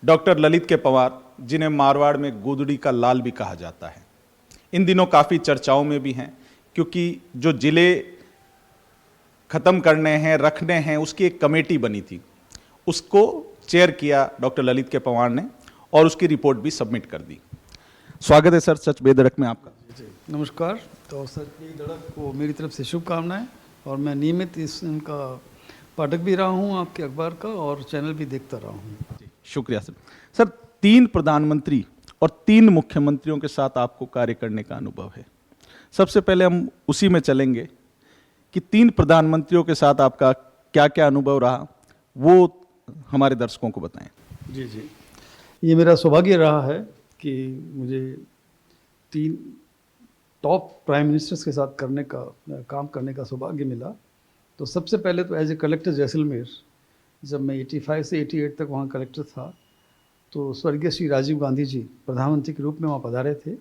Doctor Lalit के पवार, जिन्हें मारवाड़ में गोदड़ी का लाल भी कहा जाता है, इन दिनों काफ़ी चर्चाओं में भी हैं, क्योंकि जो जिले ख़त्म करने हैं, रखने हैं, उसकी एक कमेटी बनी थी, उसको चेयर किया डॉक्टर ललित के पवार ने और उसकी रिपोर्ट भी सबमिट कर दी। स्वागत है सर सच बेधड़क में आपका। जी नमस्कार। तो सच बेधड़क को मेरी तरफ से शुभकामनाएं, और मैं नियमित इनका पाठक भी रहा हूं आपके अखबार का, और चैनल भी देखता रहा हूं। शुक्रिया सर। सर, 3 प्रधानमंत्री और 3 मुख्यमंत्रियों के साथ आपको कार्य करने का अनुभव है। सबसे पहले हम उसी में चलेंगे कि 3 प्रधानमंत्रियों के साथ आपका क्या क्या अनुभव रहा, वो हमारे दर्शकों को बताएं। जी जी, ये मेरा सौभाग्य रहा है कि मुझे 3 टॉप प्राइम मिनिस्टर्स के साथ काम करने का सौभाग्य मिला। तो सबसे पहले तो एज ए कलेक्टर जैसलमेर, जब मैं 85 से 88 तक वहाँ कलेक्टर था, तो स्वर्गीय श्री राजीव गांधी जी प्रधानमंत्री के रूप में वहाँ पधारे थे,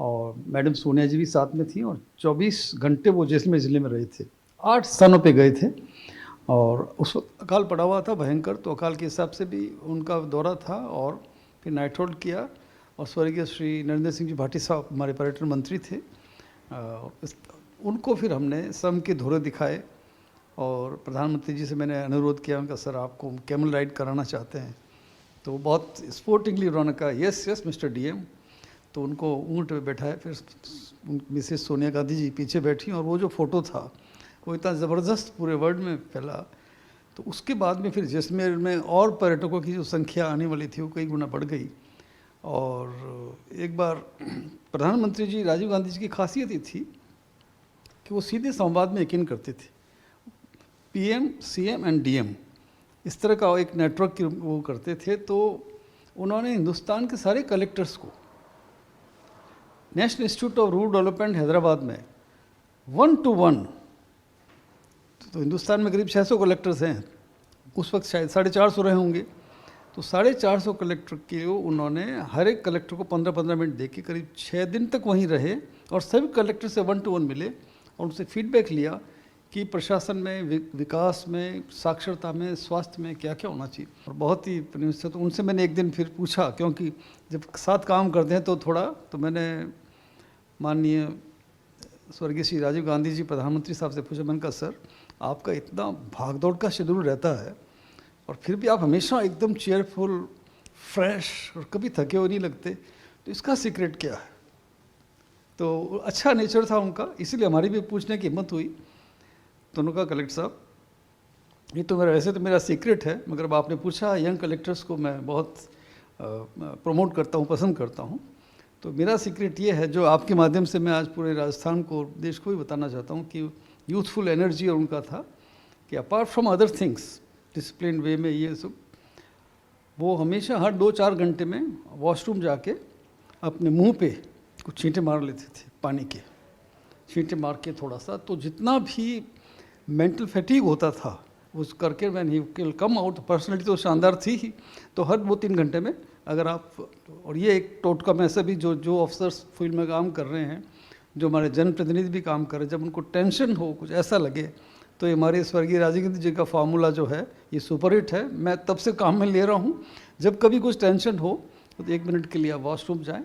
और मैडम सोनिया जी भी साथ में थी, और 24 घंटे वो जैसलमेर ज़िले में रहे थे। 8 स्थानों पे गए थे, और उस वक्त अकाल पड़ा हुआ था भयंकर, तो अकाल के हिसाब से भी उनका दौरा था, और फिर नाइट होल्ड किया। और स्वर्गीय श्री नरेंद्र सिंह जी भाटी साहब हमारे पर्यटन मंत्री थे, उनको फिर हमने सम के धोरे दिखाए, और प्रधानमंत्री जी से मैंने अनुरोध किया, उनका सर आपको कैमल राइड कराना चाहते हैं। तो बहुत स्पोर्टिंगली उन्होंने कहा यस यस मिस्टर डीएम। तो उनको ऊँट पे बैठाए, फिर मिसेस सोनिया गांधी जी पीछे बैठी, और वो जो फ़ोटो था वो इतना ज़बरदस्त पूरे वर्ल्ड में फैला। तो उसके बाद में फिर जैसलमेर में और पर्यटकों की जो संख्या आने वाली थी वो कई गुना बढ़ गई। और एक बार प्रधानमंत्री जी राजीव गांधी जी की खासियत ये थी कि वो सीधे संवाद में यकीन करते थे। पीएम, सीएम एंड डीएम, इस तरह का एक नेटवर्क वो करते थे। तो उन्होंने हिंदुस्तान के सारे कलेक्टर्स को national institute of rural development Hyderabad में 1 to 1, तो हिंदुस्तान में करीब 600 कलेक्टर्स हैं, उस वक्त शायद 450 रहे होंगे। तो 450 कलेक्टर के उन्होंने हर एक कलेक्टर को 15-15 मिनट दे के करीब 6 दिन तक वहीं रहे, और सभी कलेक्टर से 1 to 1 मिले, और उनसे फीडबैक लिया कि प्रशासन में, विकास में, साक्षरता में, स्वास्थ्य में क्या क्या होना चाहिए। और बहुत ही तो उनसे मैंने एक दिन फिर पूछा, क्योंकि जब साथ काम करते हैं तो थोड़ा, तो मैंने माननीय स्वर्गीय श्री राजीव गांधी जी प्रधानमंत्री साहब से पूछा, मैंने कहा सर आपका इतना भागदौड़ का शेड्यूल रहता है, और फिर भी आप हमेशा एकदम चेयरफुल, फ्रेश, और कभी थके हुए नहीं लगते, तो इसका सीक्रेट क्या है? तो अच्छा नेचर था उनका, इसीलिए हमारी भी पूछने की हिम्मत हुई। तो उन्होंने कहा कलेक्टर साहब ये तो मेरा, वैसे तो मेरा सीक्रेट है, मगर अब आपने पूछा, यंग कलेक्टर्स को मैं बहुत प्रमोट करता हूँ, पसंद करता हूँ। तो मेरा सीक्रेट ये है, जो आपके माध्यम से मैं आज पूरे राजस्थान को, देश को भी बताना चाहता हूँ, कि यूथफुल एनर्जी और उनका था कि apart from other things, discipline way में ये सब, वो हमेशा हर 2-4 घंटे में वॉशरूम जाके अपने मुंह पे कुछ छींटे मार लेते थे, पानी के छींटे मार के थोड़ा सा। तो जितना भी मेंटल फैटीग होता था उस करके, man he will come out. Personality तो शानदार थी ही, तो हर 2-3 घंटे में अगर आप, और ये एक टोटका में ऐसा भी, जो ऑफिसर्स फील्ड में काम कर रहे हैं, जो हमारे जनप्रतिनिधि भी काम कर रहे हैं, जब उनको टेंशन हो, कुछ ऐसा लगे, तो ये हमारे स्वर्गीय राजीव गांधी जी का फार्मूला जो है ये सुपरहिट है। मैं तब से काम में ले रहा हूँ, जब कभी कुछ टेंशन हो तो 1 मिनट के लिए आप वॉशरूम जाएं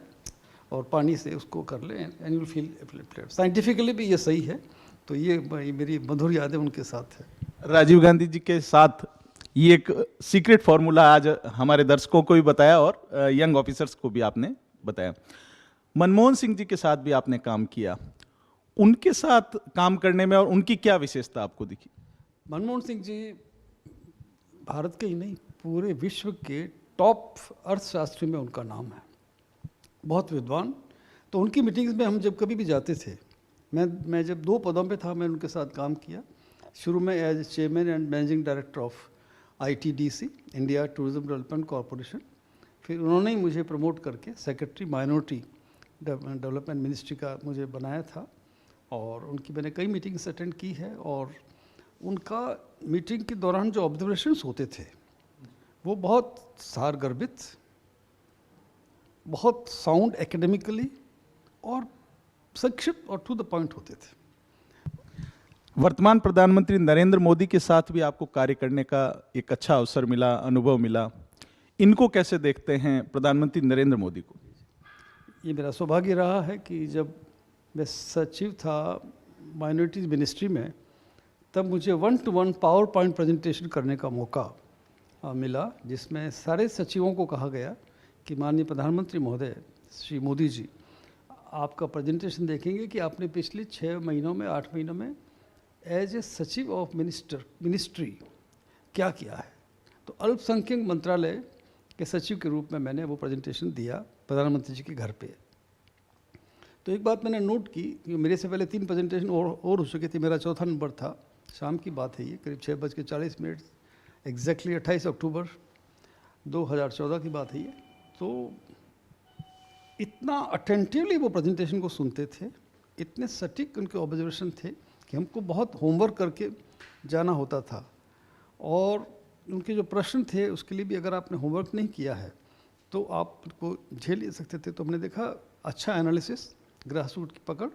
और पानी से उसको कर लें, and you will feel elated. Scientifically भी ये सही है। तो ये मेरी मधुर यादें उनके साथ है। राजीव गांधी जी के साथ ये एक सीक्रेट फॉर्मूला आज हमारे दर्शकों को भी बताया और यंग ऑफिसर्स को भी आपने बताया। मनमोहन सिंह जी के साथ भी आपने काम किया, उनके साथ काम करने में और उनकी क्या विशेषता आपको दिखी? मनमोहन सिंह जी भारत के ही नहीं, पूरे विश्व के टॉप अर्थशास्त्री में उनका नाम है, बहुत विद्वान। तो उनकी मीटिंग्स में हम जब कभी भी जाते थे, मैं जब 2 पदों पे था, मैंने उनके साथ काम किया। शुरू में as chairman and managing director of ITDC, India tourism development corporation. फिर उन्होंने ही मुझे प्रमोट करके सेक्रेटरी माइनॉरिटी डेवलपमेंट मिनिस्ट्री का मुझे बनाया था, और उनकी मैंने कई मीटिंग्स अटेंड की है। और उनका मीटिंग के दौरान जो ऑब्जर्वेशंस होते थे वो बहुत सारगर्भित, बहुत साउंड एकेडमिकली और संक्षिप्त और टू द पॉइंट होते थे। वर्तमान प्रधानमंत्री नरेंद्र मोदी के साथ भी आपको कार्य करने का एक अच्छा अवसर मिला, अनुभव मिला। इनको कैसे देखते हैं प्रधानमंत्री नरेंद्र मोदी को? ये मेरा सौभाग्य रहा है कि जब मैं सचिव था माइनॉरिटीज़ मिनिस्ट्री में, तब मुझे 1-to-1 पावर पॉइंट प्रेजेंटेशन करने का मौका मिला, जिसमें सारे सचिवों को कहा गया कि माननीय प्रधानमंत्री महोदय श्री मोदी जी, आपका प्रेजेंटेशन देखेंगे कि आपने पिछले 6 महीनों में 8 महीनों में एज ए सचिव ऑफ मिनिस्ट्री क्या किया है। तो अल्पसंख्यक मंत्रालय के सचिव के रूप में मैंने वो प्रेजेंटेशन दिया प्रधानमंत्री जी के घर पे। तो एक बात मैंने नोट की कि मेरे से पहले 3 प्रेजेंटेशन और हो चुके थे, मेरा चौथा नंबर था। शाम की बात है, ये करीब 6:40 एग्जैक्टली 28 अक्टूबर 2014 की बात है ये। तो इतना अटेंटिवली वो प्रेजेंटेशन को सुनते थे, इतने सटीक उनके ऑब्जर्वेशन थे कि हमको बहुत होमवर्क करके जाना होता था। और उनके जो प्रश्न थे उसके लिए भी अगर आपने होमवर्क नहीं किया है तो आप को झेल नहीं सकते थे। तो हमने देखा अच्छा एनालिसिस, ग्रास रूट की पकड़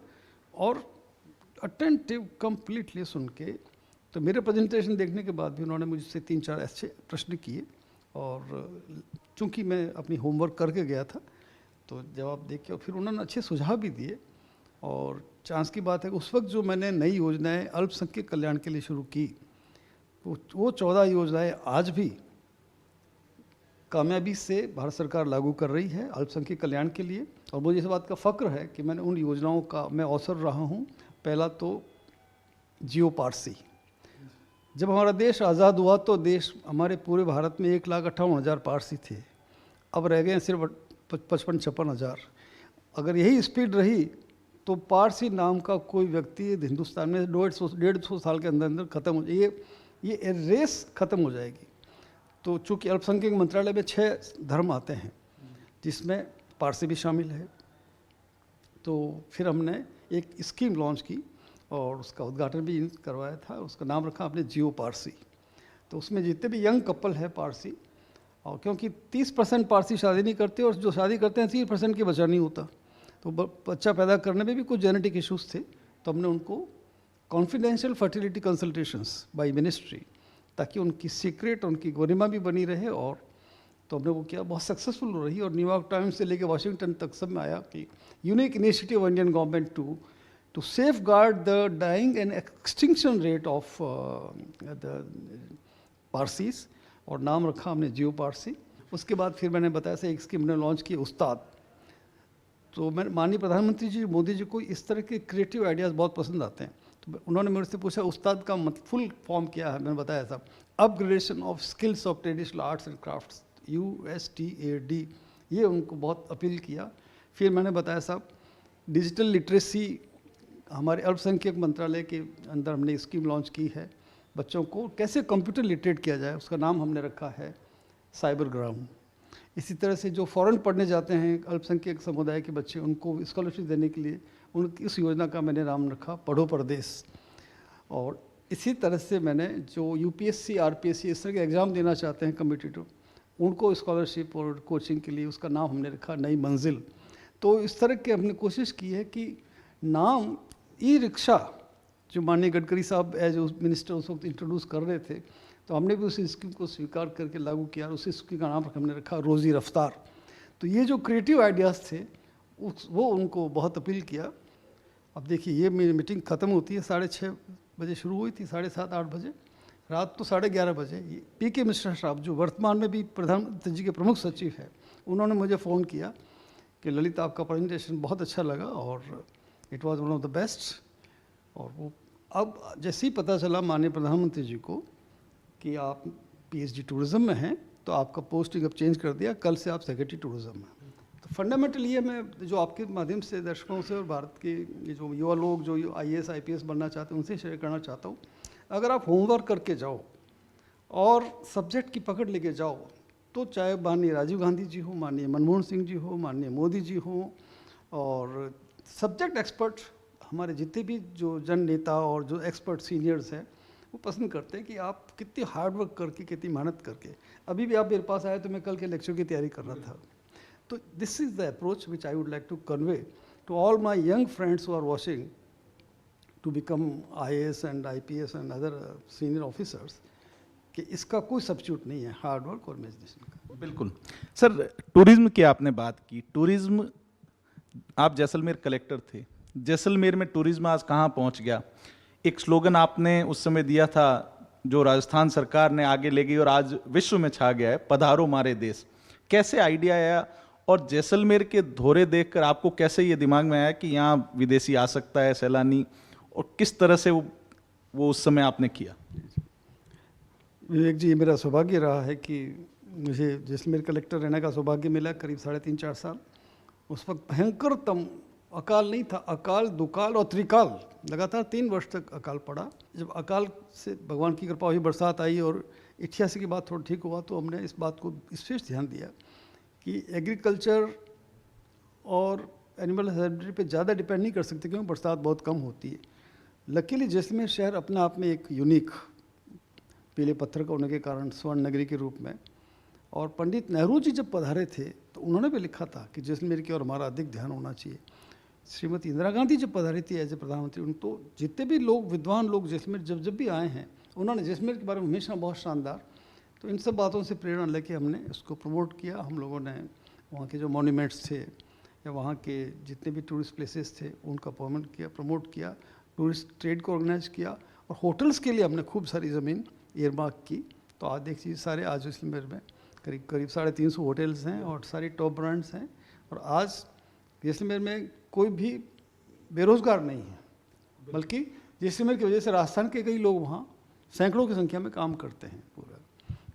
और अटेंटिव कंप्लीटली सुन के। तो मेरे प्रेजेंटेशन देखने के बाद भी उन्होंने मुझसे 3-4 अच्छे प्रश्न किए, और चूंकि मैं अपनी होमवर्क करके गया था तो जवाब देख के और फिर उन्होंने अच्छे सुझाव भी दिए। और चांस की बात है कि उस वक्त जो मैंने नई योजनाएं अल्पसंख्यक कल्याण के लिए शुरू की, वो 14 योजनाएं आज भी कामयाबी से भारत सरकार लागू कर रही है अल्पसंख्यक कल्याण के लिए। और मुझे इस बात का फ़ख्र है कि मैंने उन योजनाओं का मैं ऑथर रहा हूँ। पहला तो जियो पारसी, जब हमारा देश आज़ाद हुआ तो देश हमारे पूरे भारत में 1,58,000 पारसी थे, अब रह गए सिर्फ 55-56 हज़ार। अगर यही स्पीड रही तो पारसी नाम का कोई व्यक्ति हिंदुस्तान में 150 साल के अंदर अंदर ख़त्म हो जाए, ये रेस ख़त्म हो जाएगी। तो चूँकि अल्पसंख्यक मंत्रालय में 6 धर्म आते हैं जिसमें पारसी भी शामिल है, तो फिर हमने एक स्कीम लॉन्च की और उसका उद्घाटन भी करवाया था। उसका नाम रखा आपने जियो पारसी। तो उसमें जितने भी यंग कपल है पारसी, और क्योंकि 30% पारसी शादी नहीं करते और जो शादी करते हैं 30% की बच्चा नहीं होता, तो बच्चा पैदा करने में भी कुछ जेनेटिक इश्यूज थे। तो हमने उनको confidential fertility consultations by ministry, ताकि उनकी सीक्रेट, उनकी गरिमा भी बनी रहे। और तो हमने वो किया, बहुत सक्सेसफुल रही। और न्यूयॉर्क टाइम्स से लेकर वाशिंगटन तक सब में आया कि unique initiative Indian government to safeguard the dying and extinction rate of the Parsis, और नाम रखा हमने जियो पारसी। उसके बाद फिर मैंने बताया से एक स्कीम हमने लॉन्च की उस्ताद। तो मैं माननीय प्रधानमंत्री जी मोदी जी को इस तरह के क्रिएटिव आइडियाज़ बहुत पसंद आते हैं। तो उन्होंने मेरे से पूछा उस्ताद का फुल फॉर्म क्या है। मैंने बताया था upgradation of skills of traditional arts and crafts, USTAD। ये उनको बहुत अपील किया। फिर मैंने बताया साहब डिजिटल लिटरेसी हमारे अल्पसंख्यक मंत्रालय के अंदर हमने स्कीम लॉन्च की है, बच्चों को कैसे कंप्यूटर लिटरेट किया जाए, उसका नाम हमने रखा है साइबर ग्राउंड। इसी तरह से जो फॉरेन पढ़ने जाते हैं अल्पसंख्यक समुदाय के बच्चे, उनको स्कॉलरशिप देने के लिए इस योजना का मैंने नाम रखा पढ़ो परदेश। और इसी तरह से मैंने जो UPSC RPSC इस तरह के एग्ज़ाम देना चाहते हैं कम्पिटिटिव, उनको स्कॉलरशिप और कोचिंग के लिए उसका नाम हमने रखा नई मंजिल। तो इस तरह के हमने कोशिश की है कि नाम ई-रिक्शा जो माननीय गडकरी साहब एज मिनिस्टर उस वक्त इंट्रोड्यूस कर रहे थे, तो हमने भी उस स्कीम को स्वीकार करके लागू किया। उस स्कीम का नाम हमने रखा रोज़ी रफ्तार। तो ये जो क्रिएटिव आइडियाज़ थे वो उनको बहुत अपील किया। अब देखिए ये मेरी मीटिंग ख़त्म होती है 6:30 बजे शुरू हुई थी, 7:30-8 बजे, रात तो 11:30 बजे। ये PK मिश्रा साहब जो वर्तमान में भी प्रधानमंत्री जी के प्रमुख सचिव है, उन्होंने मुझे फ़ोन किया कि ललित आपका प्रेजेंटेशन बहुत अच्छा लगा और it was one of the best. और वो अब जैसे ही पता चला माननीय प्रधानमंत्री जी को कि आप PhD टूरिज़्म में हैं, तो आपका पोस्टिंग अब चेंज कर दिया, कल से आप सेक्रेटरी टूरिज़्म हैं। तो फंडामेंटली ये मैं जो आपके माध्यम से दर्शकों से और भारत के ये जो युवा लोग जो IAS IPS बनना चाहते हैं उनसे शेयर करना चाहता हूँ, अगर आप होमवर्क करके जाओ और सब्जेक्ट की पकड़ लेके जाओ, तो चाहे माननीय राजीव गांधी जी हो, माननीय मनमोहन सिंह जी हो, माननीय मोदी जी हो, और सब्जेक्ट एक्सपर्ट हमारे जितने भी जो जन नेता और जो एक्सपर्ट सीनियर्स हैं, वो पसंद करते हैं कि आप कितनी हार्ड वर्क करके, कितनी मेहनत करके। अभी भी आप मेरे पास आए तो मैं कल के लेक्चर की तैयारी कर रहा था। तो this is the approach which I would like to convey to all my young friends who are watching to become IAS and IPS and other senior officers, कि इसका कोई सब्स्टिट्यूट नहीं है हार्ड वर्क और इमेजिनेशन का। बिल्कुल sir, tourism की आपने बात की। टूरिज्म, आप जैसलमेर कलेक्टर थे, जैसलमेर में टूरिज्म आज कहाँ पहुँच गया। एक स्लोगन आपने उस समय दिया था जो राजस्थान सरकार ने आगे ले गई और आज विश्व में छा गया है, पधारो मारे देश। कैसे आइडिया आया और जैसलमेर के धोरे देखकर आपको कैसे ये दिमाग में आया कि यहाँ विदेशी आ सकता है, सैलानी, और किस तरह से वो उस समय आपने किया? विवेक जी, ये मेरा सौभाग्य रहा है कि मुझे जैसलमेर कलेक्टर रहने का सौभाग्य मिला करीब 3.5-4 साल। उस वक्त भयंकरतम अकाल नहीं था, अकाल, दुकाल और त्रिकाल, लगातार 3 वर्ष तक अकाल पड़ा। जब अकाल से भगवान की कृपा हुई, बरसात आई और 88 के बाद थोड़ा ठीक हुआ, तो हमने इस बात को विशेष ध्यान दिया कि एग्रीकल्चर और एनिमल हस्बेंड्री पे ज़्यादा डिपेंड नहीं कर सकते क्योंकि बरसात बहुत कम होती है। लकीली जैसलमेर शहर अपने आप में एक यूनिक पीले पत्थर का होने के कारण स्वर्ण नगरी के रूप में, और पंडित नेहरू जी जब पधारे थे तो उन्होंने भी लिखा था कि जैसलमेर की ओर हमारा अधिक ध्यान होना चाहिए। श्रीमती इंदिरा गांधी जब पधारी थी एज ए प्रधानमंत्री, उन तो जितने भी लोग, विद्वान लोग जैसलमेर जब भी आए हैं, उन्होंने जैसलमेर के बारे में हमेशा बहुत शानदार। तो इन सब बातों से प्रेरणा लेके हमने इसको प्रमोट किया। हम लोगों ने वहाँ के जो मॉन्यूमेंट्स थे या वहाँ के जितने भी टूरिस्ट प्लेसेस थे उनका प्रमोट किया, टूरिस्ट ट्रेड को ऑर्गेनाइज किया, और होटल्स के लिए हमने खूब सारी ज़मीन एयरमार्क की। तो आज देखिए सारे आज जैसलमेर में करीब 350 होटल्स हैं और सारी टॉप ब्रांड्स हैं, और आज जैसलमेर में कोई भी बेरोज़गार नहीं है, बल्कि जैसलमेर की वजह से राजस्थान के कई लोग वहाँ सैकड़ों की संख्या में काम करते हैं। पूरा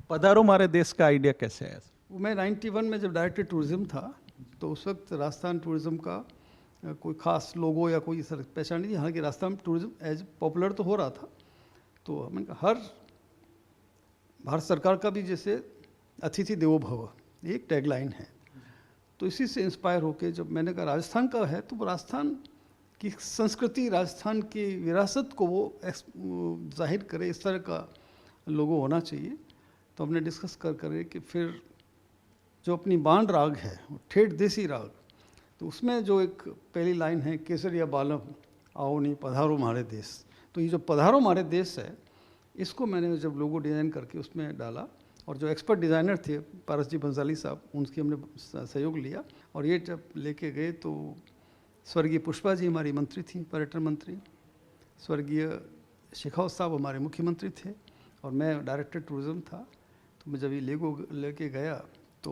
पधारो मारे देश का आइडिया कैसे आया? वो मैं 91 में जब डायरेक्टर टूरिज़्म था, तो उस वक्त राजस्थान टूरिज़्म का कोई ख़ास लोगो या कोई पहचान नहीं थी। हालांकि राजस्थान टूरिज़्म एज पॉपुलर तो हो रहा था, तो हमने कहा हर भारत सरकार का भी जैसे अतिथि देवो भव एक टैगलाइन है, तो इसी से इंस्पायर होके जब मैंने कहा राजस्थान का है तो वो राजस्थान की संस्कृति, राजस्थान की विरासत को वो जाहिर करे, इस तरह का लोगो होना चाहिए। तो हमने डिस्कस कर कि फिर जो अपनी बांड राग है, ठेठ देसी राग, तो उसमें जो एक पहली लाइन है, केसरिया बालम आओ नहीं पधारो मारे देश। तो ये जो पधारो मारे देश है, इसको मैंने जब लोगो डिज़ाइन करके उसमें डाला, और जो एक्सपर्ट डिज़ाइनर थे पारस जी बंसाली साहब, उनकी हमने सहयोग लिया, और ये जब लेके गए तो स्वर्गीय पुष्पा जी हमारी मंत्री थी, पर्यटन मंत्री, स्वर्गीय शेखावत साहब हमारे मुख्यमंत्री थे, और मैं डायरेक्टर टूरिज़्म था। तो मैं जब ये लेके गया तो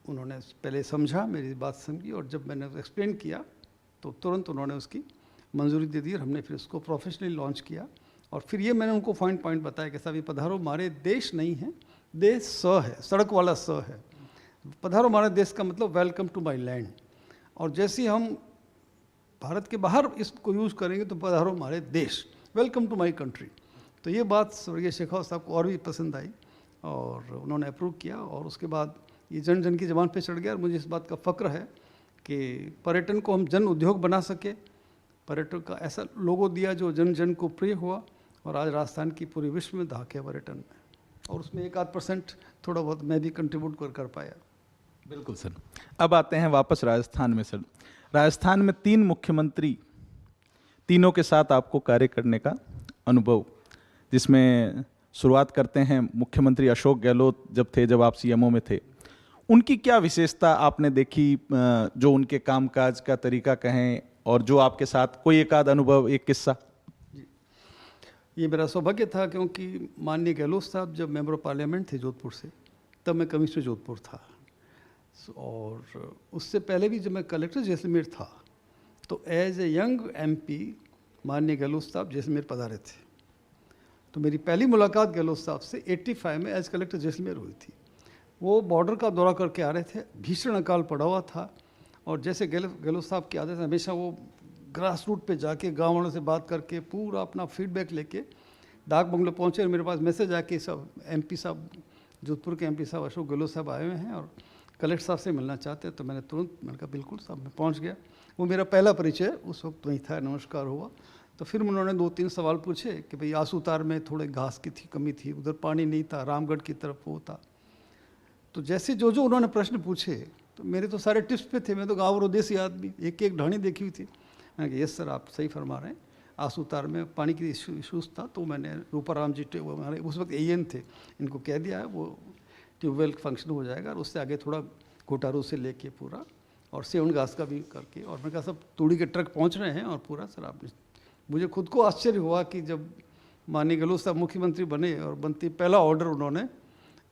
उन्होंने पहले समझा, मेरी बात समझी, और जब मैंने एक्सप्लेन किया तो तुरंत उन्होंने उसकी मंजूरी दे दी, और हमने फिर उसको प्रोफेशनली लॉन्च किया। और फिर ये मैंने उनको पॉइंट बताया कि साहब ये पधारो मारे देश नहीं है, देश स है, सड़क वाला स है। पधारो मारे देश का मतलब वेलकम टू माई लैंड, और जैसे हम भारत के बाहर इसको यूज़ करेंगे तो पधारो मारे देश, वेलकम टू माई कंट्री। तो ये बात स्वर्गीय शेखावत साहब को और भी पसंद आई, और उन्होंने अप्रूव किया, और उसके बाद ये जन जन की ज़बान पे चढ़ गया। और मुझे इस बात का फ़क्र है कि पर्यटन को हम जन उद्योग बना सके, पर्यटन का ऐसा लोगो दिया जो जन जन को प्रिय हुआ, और आज राजस्थान की पूरे विश्व में धाक है पर्यटन में, और उसमें 1-8% थोड़ा बहुत मैं भी कंट्रीब्यूट कर पाया। बिल्कुल सर। अब आते हैं वापस राजस्थान में। सर, राजस्थान में 3 मुख्यमंत्री, तीनों के साथ आपको कार्य करने का अनुभव, जिसमें शुरुआत करते हैं मुख्यमंत्री अशोक गहलोत जब आप सीएमओ में थे, उनकी क्या विशेषता आपने देखी, जो उनके कामकाज का तरीका कहें, और जो आपके साथ कोई एक आध अनुभव, एक किस्सा? जी, ये मेरा सौभाग्य था क्योंकि माननीय गहलोत साहब जब मेंबर ऑफ पार्लियामेंट थे जोधपुर से, तब मैं कमिश्नर जोधपुर था, और उससे पहले भी जब मैं कलेक्टर जैसलमेर था तो एज ए यंग एमपी माननीय गहलोत साहब जैसलमेर पधारे थे। तो मेरी पहली मुलाकात गहलोत साहब से 85 में एज कलेक्टर जैसलमेर हुई थी। वो बॉर्डर का दौरा करके आ रहे थे, भीषण अकाल पड़ा हुआ था, और जैसे गहलोत साहब की आदत है, हमेशा वो ग्रास रूट पे जाके गाँव वालों से बात करके पूरा अपना फीडबैक लेके डाक बंगले पहुँचे, और मेरे पास मैसेज आके सब एमपी साहब, जोधपुर के एमपी साहब अशोक गहलोत साहब आए हुए हैं और कलेक्टर साहब से मिलना चाहते हैं। तो मैंने कहा बिल्कुल साहब, मैं पहुँच गया। वो मेरा पहला परिचय उस वक्त वहीं था, नमस्कार हुआ। तो फिर उन्होंने 2-3 सवाल पूछे कि भाई आसूतार में थोड़े घास की कमी थी, उधर पानी नहीं था, रामगढ़ की तरफ वो था। तो जैसे जो उन्होंने प्रश्न पूछे, तो मेरे तो सारे टिप्स पे थे, मैं तो गाँव देसी आदमी, एक ढाणी देखी हुई थी। मैंने कहा यस सर, आप सही फरमा रहे हैं, आसूतार में पानी की इशूज़ था। तो मैंने रूपाराम जी हमारे उस वक्त एएन थे, इनको कह दिया है, वो ट्यूबवेल फंक्शन हो जाएगा और उससे आगे थोड़ा कोटारू से लेके पूरा और सेवन घास का भी करके, और मैंने कहा सब तूड़ी के ट्रक पहुंच रहे हैं और पूरा सर आपने, मुझे खुद को आश्चर्य हुआ कि जब माननीय गहलोत साहब मुख्यमंत्री बने और बनते पहला ऑर्डर उन्होंने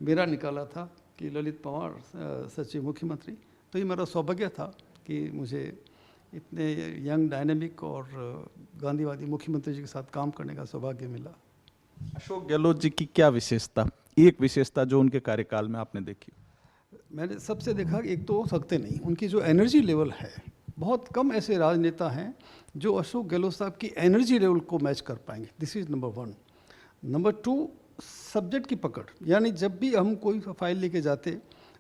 मेरा निकाला था कि ललित पंवार सचिव मुख्यमंत्री। तो ये मेरा सौभाग्य था कि मुझे इतने यंग डायनेमिक और गांधीवादी मुख्यमंत्री जी के साथ काम करने का सौभाग्य मिला। अशोक गहलोत जी की क्या विशेषता, एक विशेषता जो उनके कार्यकाल में आपने देखी? मैंने सबसे देखा कि एक तो हो सकते नहीं, उनकी जो एनर्जी लेवल है, बहुत कम ऐसे राजनेता हैं जो अशोक गहलोत साहब की एनर्जी लेवल को मैच कर पाएंगे। This is number one. Number two, subject की पकड़, यानी जब भी हम कोई फाइल लेके जाते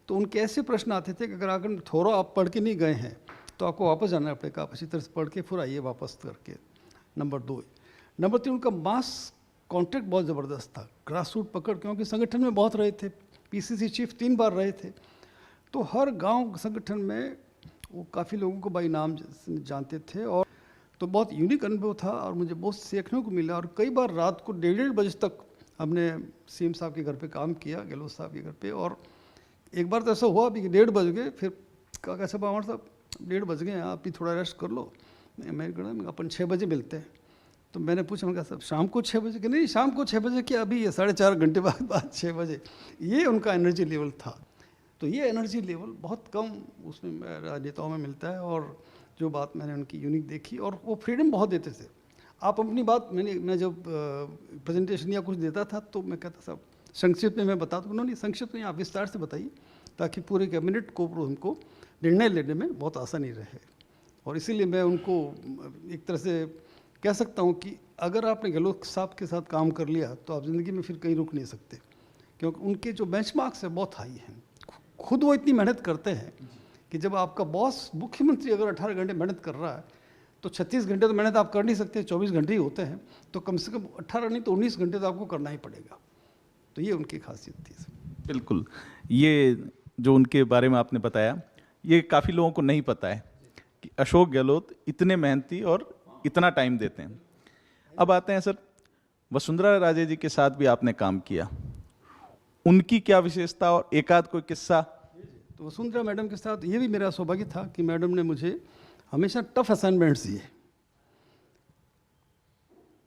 तो उनके ऐसे प्रश्न आते थे कि अगर थोड़ा आप पढ़ के नहीं गए हैं तो आपको वापस जाना पड़ेगा, आप अच्छी तरह से पढ़ के फिर आइए वापस करके। नंबर दो। नंबर तीन, उनका मास कॉन्ट्रैक्ट बहुत ज़बरदस्त था, ग्रास रूट पकड़, क्योंकि संगठन में बहुत रहे थे, पीसीसी चीफ 3 बार रहे थे, तो हर गांव संगठन में वो काफ़ी लोगों को बाई नाम जानते थे, और तो बहुत यूनिक अनुभव था और मुझे बहुत सीखने को मिला। और कई बार रात को 1:30 बजे तक हमने सीएम साहब के घर पे काम किया, गहलोत साहब के घर पे, और एक बार तो ऐसा हुआ भी कि 1:30 बज गए, फिर कहा कैसा पंवार साहब 1:30 बज गए हैं, आप भी थोड़ा रेस्ट कर लो। मैं कहा अपन 6 बजे मिलते हैं। तो मैंने पूछा, मैंने कहा साहब शाम को 6 बजे? कि नहीं, शाम को 6 बजे क्या, अभी ये 4.5 घंटे बाद 6 बजे। ये उनका एनर्जी लेवल था। तो ये एनर्जी लेवल बहुत कम उसमें राजनेताओं में मिलता है। और जो बात मैंने उनकी यूनिक देखी, और वो फ्रीडम बहुत देते थे। आप अपनी बात, मैं जब प्रेजेंटेशन या कुछ देता था तो मैं कहता साहब संक्षिप्त में मैं बता दूँ, उन्होंने संक्षिप्त में आप विस्तार से बताइए ताकि पूरे कैबिनेट को उनको निर्णय लेने में बहुत आसानी रहे। और इसीलिए मैं उनको एक तरह से कह सकता हूँ कि अगर आपने गहलोत साहब के साथ काम कर लिया तो आप ज़िंदगी में फिर कहीं रुक नहीं सकते, क्योंकि उनके जो बेंचमार्क्स है बहुत हाई हैं। खुद वो इतनी मेहनत करते हैं कि जब आपका बॉस मुख्यमंत्री अगर 18 घंटे मेहनत कर रहा है तो 36 घंटे तो मेहनत आप कर नहीं सकते, 24 घंटे ही होते हैं, तो कम से कम 18 नहीं तो 19 घंटे तो आपको करना ही पड़ेगा। तो ये उनकी खासियत थी। बिल्कुल, ये जो उनके बारे में आपने बताया, ये काफ़ी लोगों को नहीं पता है कि अशोक गहलोत इतने मेहनती और इतना टाइम देते हैं। अब आते हैं सर, वसुंधरा राजे जी के साथ भी आपने काम किया, उनकी क्या विशेषता और एक आध कोई किस्सा? तो वसुंधरा मैडम के साथ ये भी मेरा सौभाग्य था कि मैडम ने मुझे हमेशा टफ असाइनमेंट्स दिए।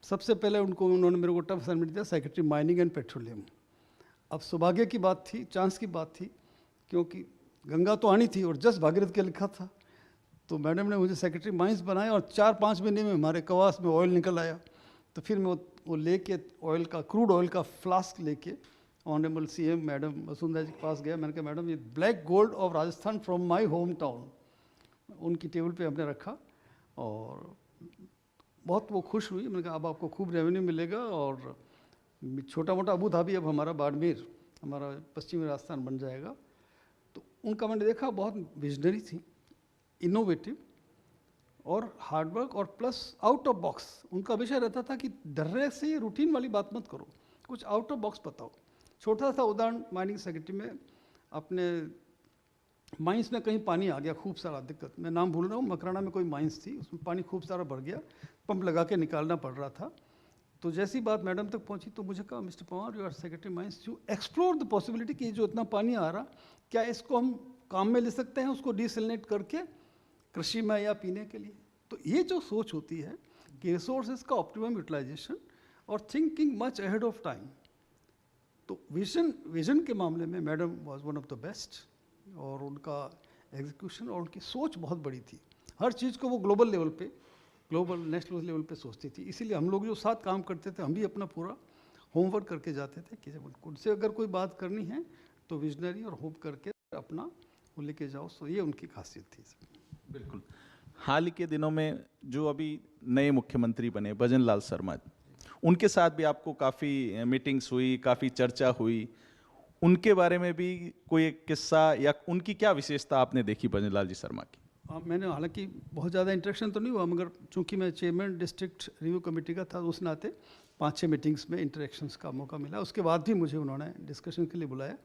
सबसे पहले उन्होंने मेरे को टफ असाइनमेंट दिया, सेक्रेटरी माइनिंग एंड पेट्रोलियम। अब सौभाग्य की बात थी, चांस की बात थी, क्योंकि गंगा तो आनी थी और जस्ट भागीरथ के लिखा था। तो मैडम ने मुझे सेक्रेटरी माइंस बनाया और 4-5 महीने में हमारे कवास में ऑयल निकल आया। तो फिर मैं वो लेके ऑयल का, क्रूड ऑयल का फ्लास्क लेके ऑनरेबल सीएम मैडम वसुंधरा जी के पास गया। मैंने कहा मैडम ये black gold of Rajasthan from my home town, उनकी टेबल पे हमने रखा और बहुत वो खुश हुई। मैंने कहा अब आपको खूब रेवेन्यू मिलेगा और छोटा मोटा अबू धाबी अब हमारा बाड़मेर, हमारा पश्चिमी राजस्थान बन जाएगा। तो उनका मैंने देखा बहुत विजनरी थी, इनोवेटिव और हार्डवर्क और प्लस आउट ऑफ बॉक्स। उनका विषय रहता था कि डायरेक्ट से रूटीन वाली बात मत करो, कुछ आउट ऑफ बॉक्स बताओ। छोटा सा उदाहरण, माइनिंग सेक्रेटरी में अपने माइंस में कहीं पानी आ गया खूब सारा, दिक्कत, मैं नाम भूल रहा हूँ, मकराना में कोई माइंस थी, उसमें पानी खूब सारा भर गया, पंप लगा के निकालना पड़ रहा था। तो जैसी बात मैडम तक पहुंची तो मुझे कहा mister Panwar you are secretary mines, you explore the possibility कि जो इतना पानी आ रहा क्या इसको हम काम में ले सकते हैं, उसको डिसलिनेट करके कृषि में या पीने के लिए। तो ये जो सोच होती है कि रिसोर्सेज का ऑप्टिमम यूटिलाइजेशन और thinking much ahead of time. तो विजन के मामले में madam was one of the best, और उनका एग्जीक्यूशन और उनकी सोच बहुत बड़ी थी। हर चीज़ को वो ग्लोबल लेवल पे, ग्लोबल नेशनल लेवल पे सोचती थी। इसीलिए हम लोग जो साथ काम करते थे हम भी अपना पूरा होमवर्क करके जाते थे कि जब उनसे अगर कोई बात करनी है तो विजनरी और होप करके अपना वो लेके जाओ। सो ये उनकी खासियत थी। बिल्कुल, हाल के दिनों में जो अभी नए मुख्यमंत्री बने भजन लाल शर्मा, उनके साथ भी आपको काफ़ी मीटिंग्स हुई, काफ़ी चर्चा हुई, उनके बारे में भी कोई एक किस्सा या उनकी क्या विशेषता आपने देखी भजन लाल जी शर्मा की? मैंने हालांकि बहुत ज़्यादा इंटरेक्शन तो नहीं हुआ, मगर चूंकि मैं चेयरमैन डिस्ट्रिक्ट रिव्यू कमेटी का था उस नाते 5-6 मीटिंग्स में इंटरेक्शंस का मौका मिला। उसके बाद भी मुझे उन्होंने डिस्कशन के लिए बुलाया,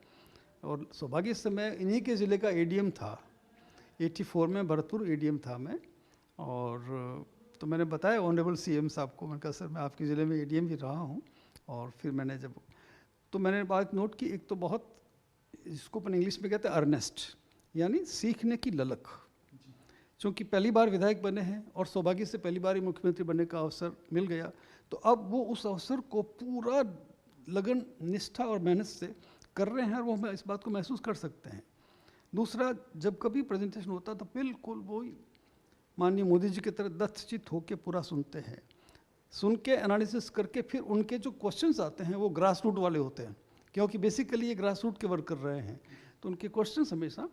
और सौभाग्य से मैं इन्हीं के ज़िले का एडीएम था, 84 में भरतपुर एडीएम था मैं। और तो मैंने बताया ऑनरेबल सीएम साहब को, मैंने कहा सर मैं आपके ज़िले में एडीएम भी रहा हूँ। और फिर मैंने बात नोट की, एक तो बहुत जिसको अपन इंग्लिश में कहते हैं अर्नेस्ट, यानी सीखने की ललक। चूँकि पहली बार विधायक बने हैं और सौभाग्य से पहली बार ही मुख्यमंत्री बनने का अवसर मिल गया, तो अब वो उस अवसर को पूरा लगन, निष्ठा और मेहनत से कर रहे हैं, और वो इस बात को महसूस कर सकते हैं। दूसरा, जब कभी प्रेजेंटेशन होता तो बिल्कुल वो माननीय मोदी जी की तरह दत्तचित होकर पूरा सुनते हैं, सुन के एनालिसिस करके फिर उनके जो क्वेश्चंस आते हैं वो ग्रास रूट वाले होते हैं, क्योंकि बेसिकली ये ग्रास रूट के वर्क कर रहे हैं, तो उनके क्वेश्चंस हमेशा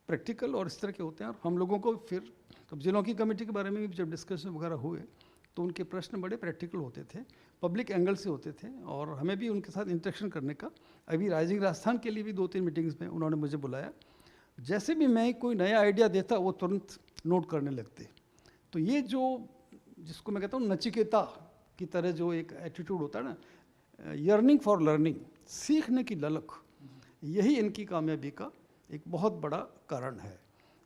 प्रैक्टिकल और इस तरह के होते हैं। और हम लोगों को फिर तब जिलों की कमेटी के बारे में भी जब डिस्कशन वगैरह हुए तो उनके प्रश्न बड़े प्रैक्टिकल होते थे, पब्लिक एंगल से होते थे, और हमें भी उनके साथ इंटरेक्शन करने का, अभी राइजिंग राजस्थान के लिए भी 2-3 मीटिंग्स में उन्होंने मुझे बुलाया। जैसे भी मैं कोई नया आइडिया देता वो तुरंत नोट करने लगते। तो ये जो, जिसको मैं कहता हूँ नचिकेता की तरह जो एक एटीट्यूड होता है ना, यर्निंग फॉर लर्निंग, सीखने की ललक, यही इनकी कामयाबी का एक बहुत बड़ा कारण है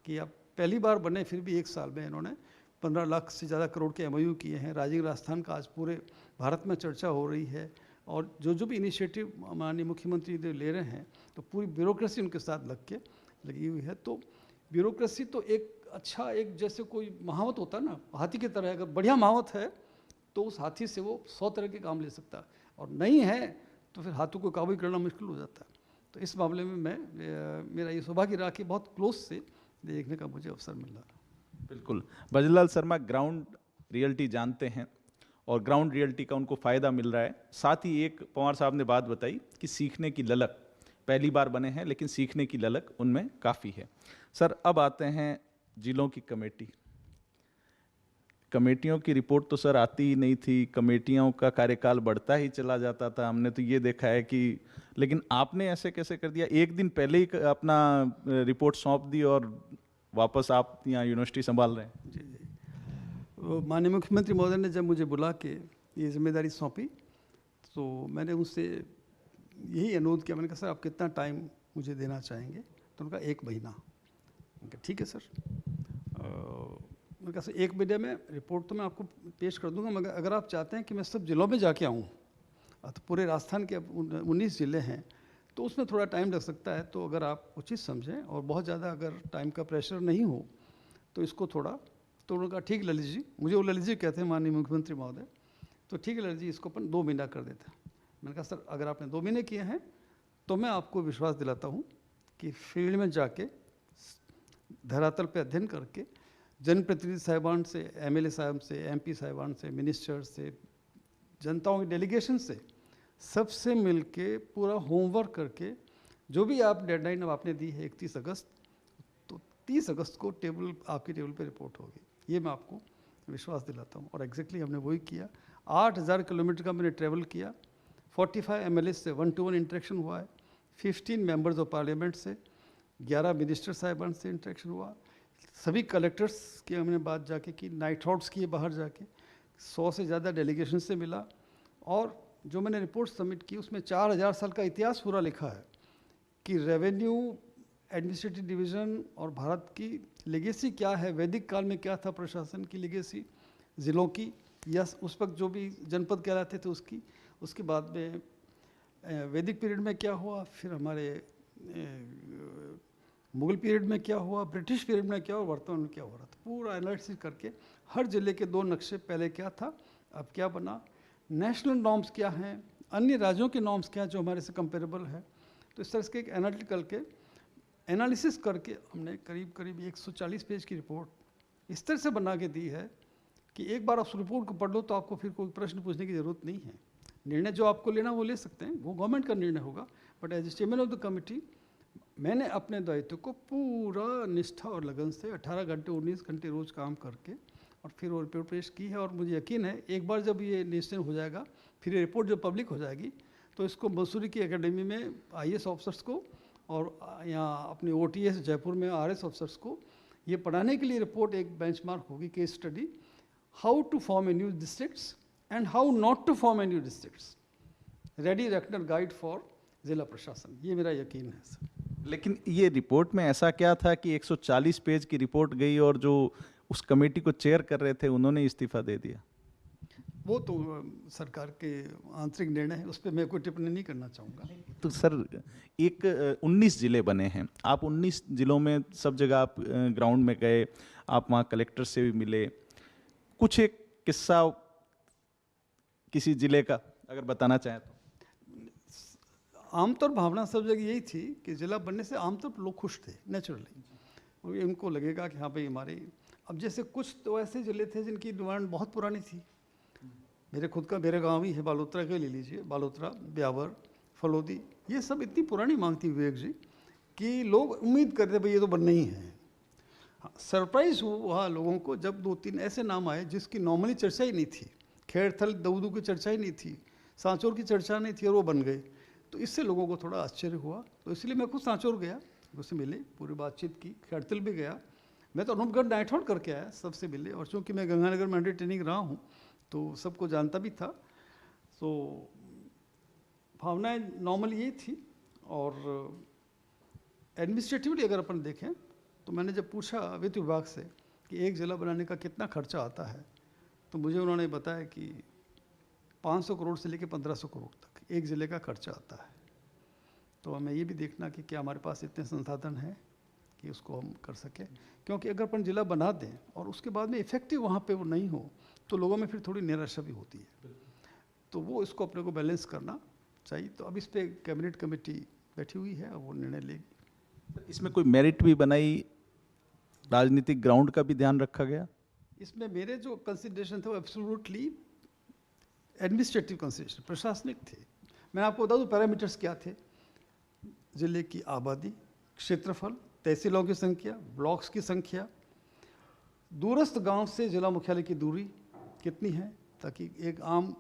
कि अब पहली बार बने फिर भी 1 साल में इन्होंने 15 लाख से ज़्यादा करोड़ के MOU किए हैं। राजीव राजस्थान का आज पूरे भारत में चर्चा हो रही है, और जो भी इनिशिएटिव माननीय मुख्यमंत्री ले रहे हैं तो पूरी ब्यूरोक्रेसी उनके साथ लगी हुई है। तो ब्यूरोक्रेसी तो एक अच्छा, एक जैसे कोई महावत होता है ना, हाथी की तरह, अगर बढ़िया महावत है तो उस हाथी से वो 100 तरह के काम ले सकता है, और नहीं है तो फिर हाथों को काबू करना मुश्किल हो जाता है। तो इस मामले में मेरा ये सौभाग्य रहा कि बहुत क्लोज से देखने का मुझे अवसर मिल रहा। बिल्कुल। बजरलाल शर्मा ग्राउंड रियलिटी जानते हैं और ग्राउंड रियलिटी का उनको फ़ायदा मिल रहा है। साथ ही एक पवार साहब ने बात बताई कि सीखने की ललक, पहली बार बने हैं लेकिन सीखने की ललक उनमें काफ़ी है। सर, अब आते हैं जिलों की कमेटियों की रिपोर्ट तो सर आती ही नहीं थी, कमेटियों का कार्यकाल बढ़ता ही चला जाता था, हमने तो ये देखा है कि, लेकिन आपने ऐसे कैसे कर दिया, एक दिन पहले ही अपना रिपोर्ट सौंप दी और वापस आप यहाँ यूनिवर्सिटी संभाल रहे हैं? जी। माननीय मुख्यमंत्री महोदय ने जब मुझे बुला के ये जिम्मेदारी सौंपी तो मैंने उनसे यही अनुरोध किया, मैंने कहा सर आप कितना टाइम मुझे देना चाहेंगे? तो उनका 1 महीना। मैंने कहा ठीक है सर। मैंने कहा सर 1 महीने में रिपोर्ट तो मैं आपको पेश कर दूंगा, मगर अगर आप चाहते हैं कि मैं सब जिलों में जाके आऊँ, तो पूरे राजस्थान के 19 ज़िले हैं, तो उसमें थोड़ा टाइम लग सकता है। तो अगर आप उचित समझें और बहुत ज़्यादा अगर टाइम का प्रेशर नहीं हो तो इसको थोड़ा, तो उन्होंने कहा ठीक ललित जी, मुझे वो ललित जी कहते हैं माननीय मुख्यमंत्री महोदय, तो ठीक है ललित जी, इसको अपन 2 महीना कर देते हैं। मैंने कहा सर अगर आपने 2 महीने किए हैं तो मैं आपको विश्वास दिलाता हूँ कि फील्ड में जाके धरातल पे अध्ययन करके जनप्रतिनिधि साहिबान से, MLA साहब से, MP साहिबान से, मिनिस्टर से, जनताओं के डेलीगेशन से, सबसे मिलके पूरा होमवर्क करके, जो भी आप डेडलाइन अब आपने दी है 31 अगस्त, तो 30 अगस्त को आपकी टेबल पे रिपोर्ट होगी, ये मैं आपको विश्वास दिलाता हूँ। और एग्जैक्टली हमने वही किया। 8000 किलोमीटर का मैंने ट्रैवल किया, 45 MLA से 1-to-1 इंटरेक्शन हुआ है, 15 मेंबर्स ऑफ पार्लियामेंट से, 11 मिनिस्टर साहिबान से इंटरेक्शन हुआ, सभी कलेक्टर्स की हमने बात जाके की, नाइट आउट्स किए बाहर जाके, 100 से ज़्यादा डेलीगेशन से मिला, और जो मैंने रिपोर्ट सबमिट की उसमें 4000 साल का इतिहास पूरा लिखा है कि रेवेन्यू, एडमिनिस्ट्रेटिव डिवीज़न और भारत की लेगेसी क्या है, वैदिक काल में क्या था प्रशासन की लेगेसी, ज़िलों की, या उस वक्त जो भी जनपद कहलाते थे उसकी, उसके बाद में वैदिक पीरियड में क्या हुआ, फिर हमारे मुगल पीरियड में क्या हुआ, ब्रिटिश पीरियड में क्या हुआ, वर्तमान में क्या हो रहा था, पूरा एनालिसिस करके हर जिले के 2 नक्शे, पहले क्या था अब क्या बना, नेशनल नॉर्म्स क्या हैं, अन्य राज्यों के नॉर्म्स क्या हैं जो हमारे से कंपेरेबल है। तो इस तरह से एक एनालिटिकल के एनालिसिस करके हमने करीब 140 पेज की रिपोर्ट इस तरह से बना के दी है कि एक बार आप उस रिपोर्ट को पढ़ लो तो आपको फिर कोई प्रश्न पूछने की ज़रूरत नहीं है। निर्णय जो आपको लेना वो ले सकते हैं, वो गवर्नमेंट का निर्णय होगा, but as chairman of the committee मैंने अपने दायित्व को पूरा निष्ठा और लगन से 18 घंटे 19 घंटे रोज़ काम करके और फिर वो रिपोर्ट पेश की है। और मुझे यकीन है एक बार जब ये निश्चय हो जाएगा, फिर ये रिपोर्ट जब पब्लिक हो जाएगी तो इसको मसूरी की एकेडमी में IAS ऑफिसर्स को और यहाँ अपने OTS जयपुर में RS ऑफिसर्स को ये पढ़ाने के लिए रिपोर्ट एक बेंचमार्क होगी, case study, how to form a new districts and how not to form a new districts, ready reckoner guide for जिला प्रशासन। ये मेरा यकीन है सर। लेकिन ये रिपोर्ट में ऐसा क्या था कि 140 पेज की रिपोर्ट गई और जो उस कमेटी को चेयर कर रहे थे उन्होंने इस्तीफा दे दिया? वो तो सरकार के आंतरिक निर्णय है, उस पर मैं कोई टिप्पणी नहीं करना चाहूँगा। तो सर एक 19 जिले बने हैं, आप 19 जिलों में सब जगह आप ग्राउंड में गए, आप वहाँ कलेक्टर से भी मिले, कुछ एक किस्सा किसी जिले का अगर बताना चाहें तो। आमतौर भावना सब जगह यही थी कि जिला बनने से आमतौर पर लोग खुश थे नेचुरली, और उनको लगेगा कि हाँ भाई हमारे, अब जैसे कुछ तो ऐसे जिले थे जिनकी डिमांड बहुत पुरानी थी। मेरे गांव ही है बालोतरा के ले लीजिए, बालोतरा, ब्यावर, फलोदी, ये सब इतनी पुरानी मांग थी विवेक जी कि लोग उम्मीद करते भाई ये तो बनना ही है। हाँ, सरप्राइज हुआ लोगों को जब 2-3 ऐसे नाम आए जिसकी नॉर्मली चर्चा ही नहीं थी। खेड़थल दऊदू की चर्चा ही नहीं थी, सांचौर की चर्चा नहीं थी, और वो बन गए। तो इससे लोगों को थोड़ा आश्चर्य हुआ। तो इसलिए मैं खुद सांचौर गया, उससे मिले, पूरी बातचीत की। खेड़थल भी गया, मैं तो अनूपगढ़ नाइट आउट करके आया, सबसे मिले। और चूँकि मैं गंगानगर में अंडर ट्रेनिंग रहा हूँ तो सबको जानता भी था। तो भावनाएं नॉर्मल यही थी। और एडमिनिस्ट्रेटिवली अगर अपन देखें तो मैंने जब पूछा वित्त विभाग से कि एक जिला बनाने का कितना खर्चा आता है, तो मुझे उन्होंने बताया कि 500 करोड़ से लेकर 1500 करोड़ तक एक ज़िले का खर्चा आता है। तो हमें ये भी देखना कि क्या हमारे पास इतने संसाधन हैं कि उसको हम कर सकें, क्योंकि अगर अपन जिला बना दें और उसके बाद में इफेक्टिव वहाँ पे वो नहीं हो तो लोगों में फिर थोड़ी निराशा भी होती है। तो वो इसको अपने को बैलेंस करना चाहिए। तो अब इस पर कैबिनेट कमेटी बैठी हुई है और वो निर्णय लेगी। इसमें कोई मेरिट भी बनाई, राजनीतिक ग्राउंड का भी ध्यान रखा गया? इसमें मेरे जो कंसिडरेशन थे वो एब्सोल्युटली एडमिनिस्ट्रेटिव कंसिडरेशन, प्रशासनिक थे। मैं आपको बता दूं पैरामीटर्स क्या थे। ज़िले की आबादी, क्षेत्रफल, तहसीलों की संख्या, ब्लॉक्स की संख्या, दूरस्थ गांव से जिला मुख्यालय की दूरी कितनी है, ताकि एक आम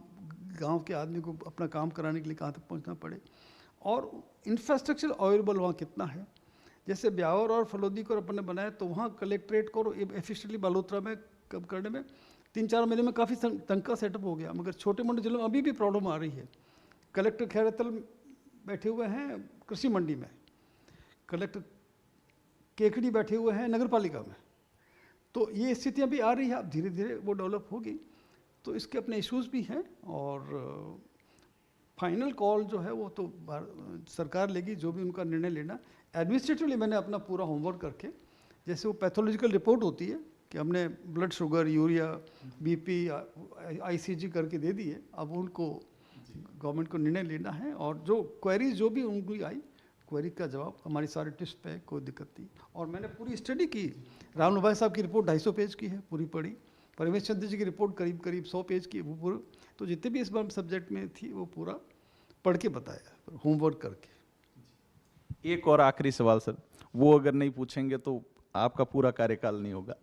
गांव के आदमी को अपना काम कराने के लिए कहाँ तक पहुंचना पड़े, और इंफ्रास्ट्रक्चर अवेलेबल वहाँ कितना है। जैसे ब्यावर और फलोदी को अपन ने बनाया तो वहाँ कलेक्ट्रेट को एफिशिएंटली बालोतरा में कब करने में 3-4 महीने में काफ़ी तंका सेटअप हो गया। मगर छोटे मोटे जिलों में अभी भी प्रॉब्लम आ रही है। कलेक्टर खैरतल बैठे हुए हैं कृषि मंडी में, कलेक्टर केकड़ी बैठे हुए हैं नगर पालिका में। तो ये स्थितियाँ भी आ रही है, अब धीरे धीरे वो डेवलप होगी। तो इसके अपने इश्यूज़ भी हैं, और फाइनल कॉल जो है वो तो सरकार लेगी, जो भी उनका निर्णय लेना। एडमिनिस्ट्रेटिवली मैंने अपना पूरा होमवर्क करके, जैसे वो पैथोलॉजिकल रिपोर्ट होती है कि हमने blood sugar, urea, BP, ICG करके दे दिए, अब उनको गवर्नमेंट को निर्णय लेना है। और जो क्वेरीज जो भी उनकी आई, क्वेरी का जवाब हमारी सारे टिस्ट पे, कोई दिक्कत नहीं। और मैंने पूरी स्टडी की। राम भाई साहब की रिपोर्ट 250 पेज की है, पूरी पढ़ी। परमेश चंद्र जी की रिपोर्ट करीब करीब 100 पेज की, वो पूरा, तो जितने भी इस बार सब्जेक्ट में थी वो पूरा पढ़ के बताया, होमवर्क करके। एक और आखिरी सवाल सर, वो अगर नहीं पूछेंगे तो आपका पूरा कार्यकाल नहीं होगा।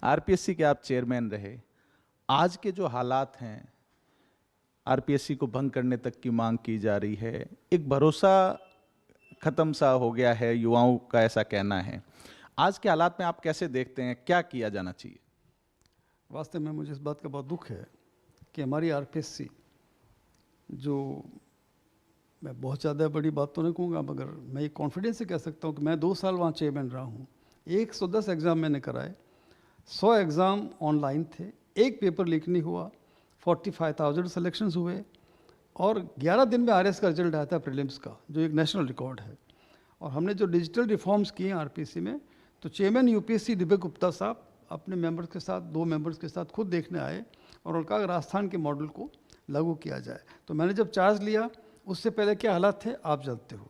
आरपीएससी के आप चेयरमैन रहे, आज के जो हालात हैं, आरपीएससी को भंग करने तक की मांग की जा रही है, एक भरोसा खत्म सा हो गया है, युवाओं का ऐसा कहना है। आज के हालात में आप कैसे देखते हैं, क्या किया जाना चाहिए? वास्तव में मुझे इस बात का बहुत दुख है कि हमारी आरपीएससी, जो मैं बहुत ज़्यादा बड़ी बात तो नहीं कहूँगा, मगर मैं ये कॉन्फिडेंस से कह सकता हूँ कि मैं 2 साल वहाँ चेयरमैन रहा हूँ। 110 एग्ज़ाम मैंने कराए, 100 एग्ज़ाम ऑनलाइन थे, एक पेपर लीक नहीं हुआ, 45,000 सिलेक्शंस हुए, और 11 दिन में आरएस का रिजल्ट आया था प्रीलिम्स का, जो एक नेशनल रिकॉर्ड है। और हमने जो डिजिटल रिफॉर्म्स किए हैं आरपीएससी में, तो चेयरमैन यूपीएससी दिव्य गुप्ता साहब अपने मेंबर्स के साथ, 2 मेंबर्स के साथ खुद देखने आए, और उनका राजस्थान के मॉडल को लागू किया जाए। तो मैंने जब चार्ज लिया, उससे पहले क्या हालात थे आप जानते हो।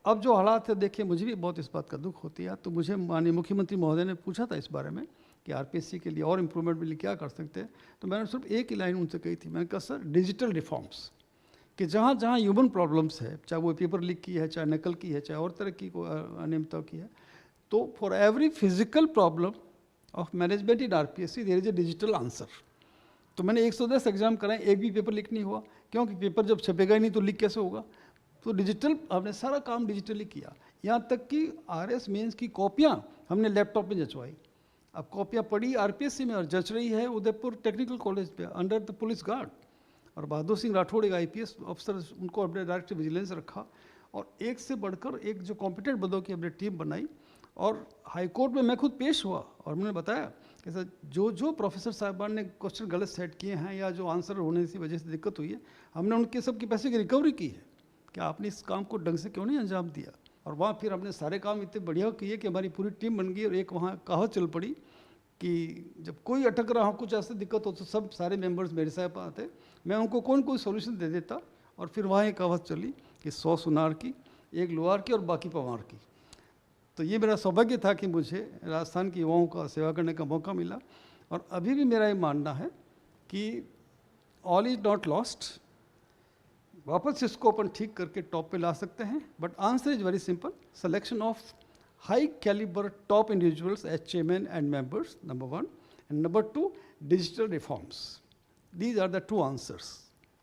अब जो हालात है, देखिए मुझे भी बहुत इस बात का दुख होती है। तो मुझे माननीय मुख्यमंत्री महोदय ने पूछा था इस बारे में कि आरपीएससी के लिए और इम्प्रूवमेंट के लिए क्या कर सकते हैं। तो मैंने सिर्फ एक ही लाइन उनसे कही थी, मैंने कहा सर डिजिटल रिफॉर्म्स, कि जहाँ जहाँ ह्यूमन प्रॉब्लम्स है, चाहे वो पेपर लीक की है, चाहे नकल की है, चाहे और तरह की अनियमितता की है, तो for every physical problem of management in RPSC there is a digital answer. तो मैंने 110 एग्जाम कराए, एक भी पेपर लीक नहीं हुआ, क्योंकि पेपर जब छपेगा ही नहीं तो लीक कैसे होगा। तो डिजिटल, हमने सारा काम डिजिटली किया। यहाँ तक कि आरएस मेंस की कॉपियाँ हमने लैपटॉप में जचवाई। अब कॉपियाँ पड़ी आरपीएससी में और जच रही है उदयपुर टेक्निकल कॉलेज पे अंडर द पुलिस गार्ड। और बहादुर सिंह राठौड़ एक आईपीएस अफसर, उनको अपने डायरेक्टर विजिलेंस रखा, और एक से बढ़कर एक जो कॉम्पिटेंट बंदों की हमने टीम बनाई। और हाई कोर्ट में मैं खुद पेश हुआ और मैंने बताया ऐसा जो जो प्रोफेसर साहबान ने क्वेश्चन गलत सेट किए हैं या जो आंसर होने की वजह से दिक्कत हुई है, हमने उनके सब की पैसे की रिकवरी की है कि आपने इस काम को ढंग से क्यों नहीं अंजाम दिया। और वहाँ फिर हमने सारे काम इतने बढ़िया किए कि हमारी पूरी टीम बन गई। और एक वहाँ कहावत चल पड़ी कि जब कोई अटक रहा हो, कुछ ऐसे दिक्कत हो, तो सब सारे मेंबर्स मेरे साथ आते, मैं उनको कोई सोल्यूशन दे देता। और फिर वहाँ एक कहावत चली कि 100 सुनार की, 1 लुहार की और बाकी पवार की। तो ये मेरा सौभाग्य था कि मुझे राजस्थान के युवाओं का सेवा करने का मौका मिला। और अभी भी मेरा ये मानना है कि ऑल इज नॉट लॉस्ट, वापस इसको अपन ठीक करके टॉप पे ला सकते हैं। But answer is very simple, selection of high calibre top individuals as chairman and members, number 1, and number 2 digital reforms. These are the 2 answers.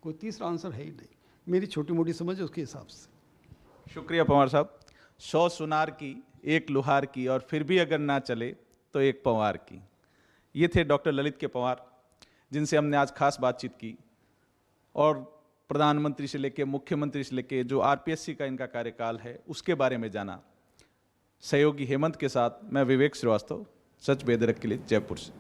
कोई तीसरा आंसर है ही नहीं, मेरी छोटी मोटी समझ है उसके हिसाब से। शुक्रिया पंवार साहब। 100 सुनार की, 1 लुहार की, और फिर भी अगर ना चले तो 1 पंवार की। ये थे डॉक्टर ललित के पंवार, जिनसे हमने आज खास बातचीत की और प्रधानमंत्री से लेके मुख्यमंत्री से लेके जो आरपीएससी का इनका कार्यकाल है उसके बारे में जाना। सहयोगी हेमंत के साथ मैं विवेक श्रीवास्तव, सच बेदरक के लिए, जयपुर से।